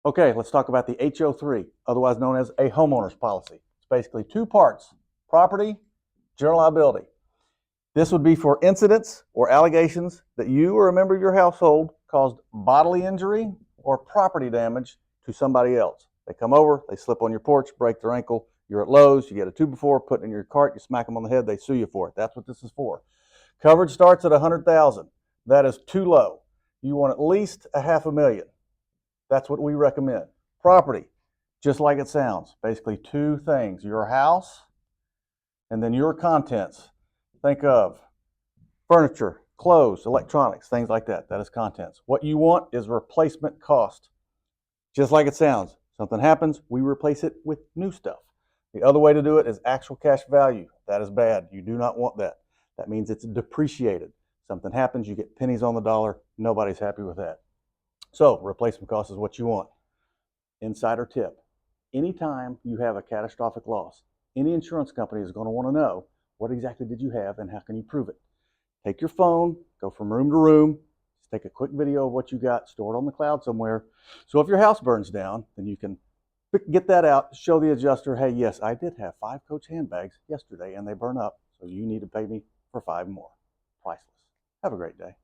Okay, let's talk about the HO3, otherwise known as a homeowner's policy. It's basically two parts: property, general liability. This would be for incidents or allegations that you or a member of your household caused bodily injury or property damage to somebody else. They come over, they slip on your porch, break their ankle, you're at Lowe's, you get a 2x4, put it in your cart, you smack them on the head, they sue you for it. That's what this is for. Coverage starts at $100,000. That is too low. You want at least $500,000. That's what we recommend. Property, just like it sounds, basically two things: your house and then your contents. Think of furniture, clothes, electronics, things like that. That is contents. What you want is replacement cost. Just like it sounds, something happens, we replace it with new stuff. The other way to do it is actual cash value. That is bad. You do not want that. That means it's depreciated. Something happens, you get pennies on the dollar. Nobody's happy with that. So replacement cost is what you want. Insider tip: anytime you have a catastrophic loss, any insurance company is going to want to know what exactly did you have and how can you prove it. Take your phone, go from room to room, just take a quick video of what you got, store it on the cloud somewhere. So if your house burns down, then you can get that out, show the adjuster, hey, yes, I did have 5 Coach handbags yesterday and they burn up, so you need to pay me for 5 more. Priceless. Have a great day.